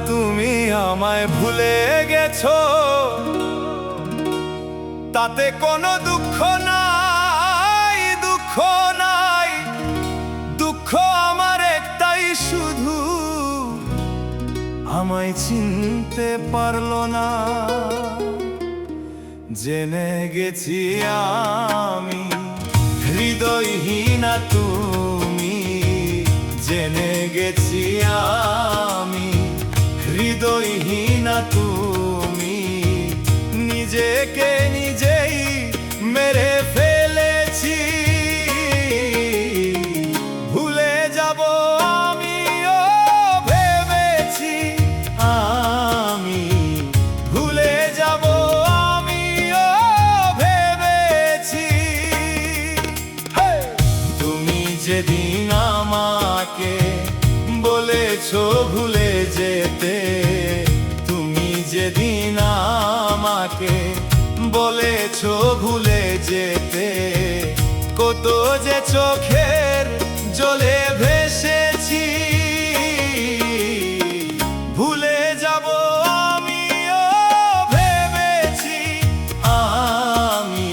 তুমি আমায় ভুলে গেছো, তাতে কোনো দুঃখ নাই, দুঃখ নাই। দুঃখ আমার একটাই শুধু, আমায় চিনতে পারলো না। জেনে গেছি আমি হৃদয়হীনা তুমি, জেনে গেছি আমি হৃদয়হীনা তুমি। নিজেকে নিজেই মেরে ফেলেছি, ভুলে যাব আমিও ভেবেছি। আমি ভুলে যাব আমিও ভেবেছি। তুমি যেদিন আমাকে বলেছো ভুলে যেতে, তুমি যেদিন আমাকে বলেছো ভুলে যেতে, কত যে চোখের জলে ভেসেছি। ভুলে যাব আমিও ভেবেছি, আমি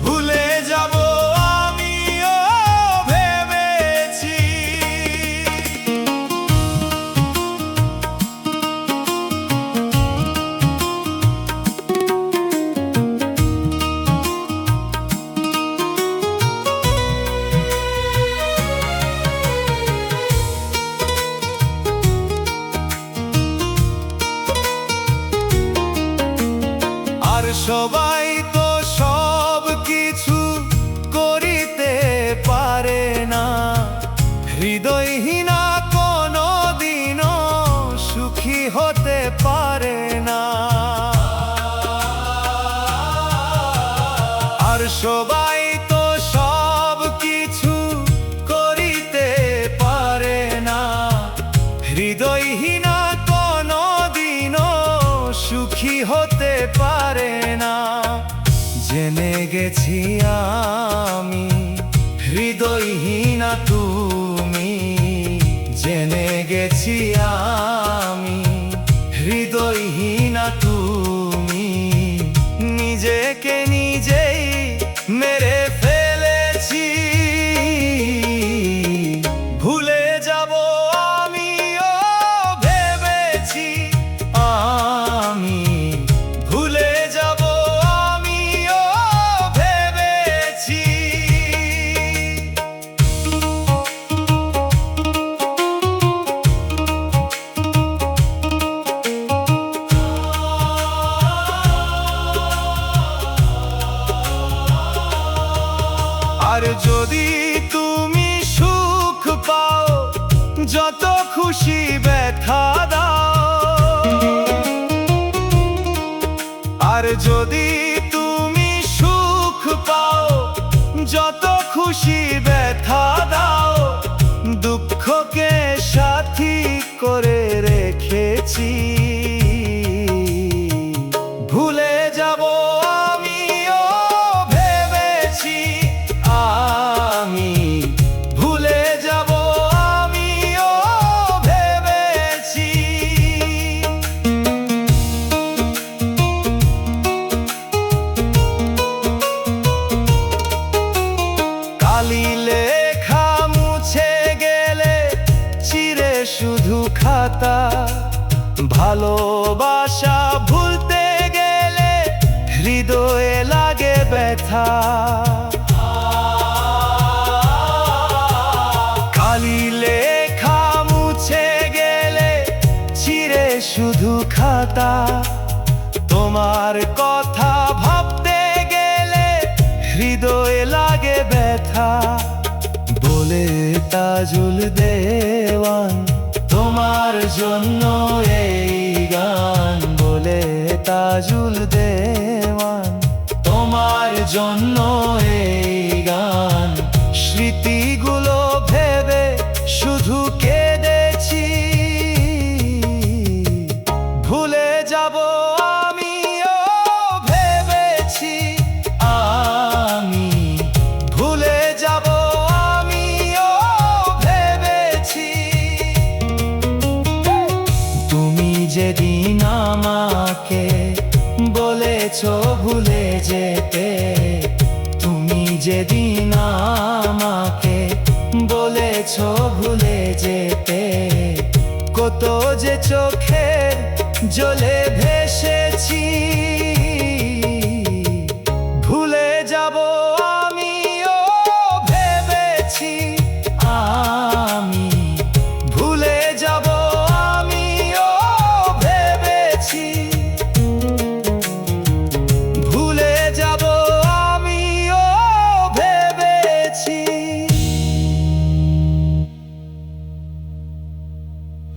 ভুলে যাব আমিও ভেবেছি। আর সবাই তো সব কিছু করিতে পারে না, হৃদয়হীনা কোনো দিনও সুখী হতে পারে না। আর সবাই তো সব কিছু করিতে পারে না, হৃদয়হীনা কোনো দিনও সুখী হতে পারে না। জেনে গেছি আমি হৃদয়হীনা তুমি, জেনে গেছি আমি হৃদয়হীনা তুমি। নিজেকে নিজেই মেরে ফেলেছি, ভুলে যাব আমিও ভেবেছি। আমি ভুলে যাব আমিও ভেবেছি। আর যদি তুমি সুখ পাও, যত খুশি ব্যথা দাও। আর যদি তুমি সুখ পাও, যত খুশি ব্যথা দাও। দুঃখকে সাথী করে রেখেছি, ভুলে যাব আমিও ভেবেছি। আমি ভুলে যাব আমিও ভেবেছি। কালি লেখা মুছে গেলে চিরে শুধু খাতা, ভালোবাসা ভুলতে গেলে হৃদয়ে লাগে ব্যথা। কালি লেখা মুছে গেলে চিরে শুধু খাতা, তোমার কথা ভাবতে গেলে হৃদয়ে লাগে ব্যথা। বলে তাজুল দেওয়ান তোমার জন্য এই গান, বলে তাজুল দেওয়ান তোমার জন্য এই গান। স্মৃতিগুলো ভেবে শুধু কেঁদেছি, ভুলে যাব আমিও ভেবেছি। আমি ভুলে যাব আমিও ভেবেছি। তুমি ভুলে যেতে। তুমি যেদিন আমাকে বলেছ ভুলে যেতে, কত যে চোখের জলে ভেসেছি।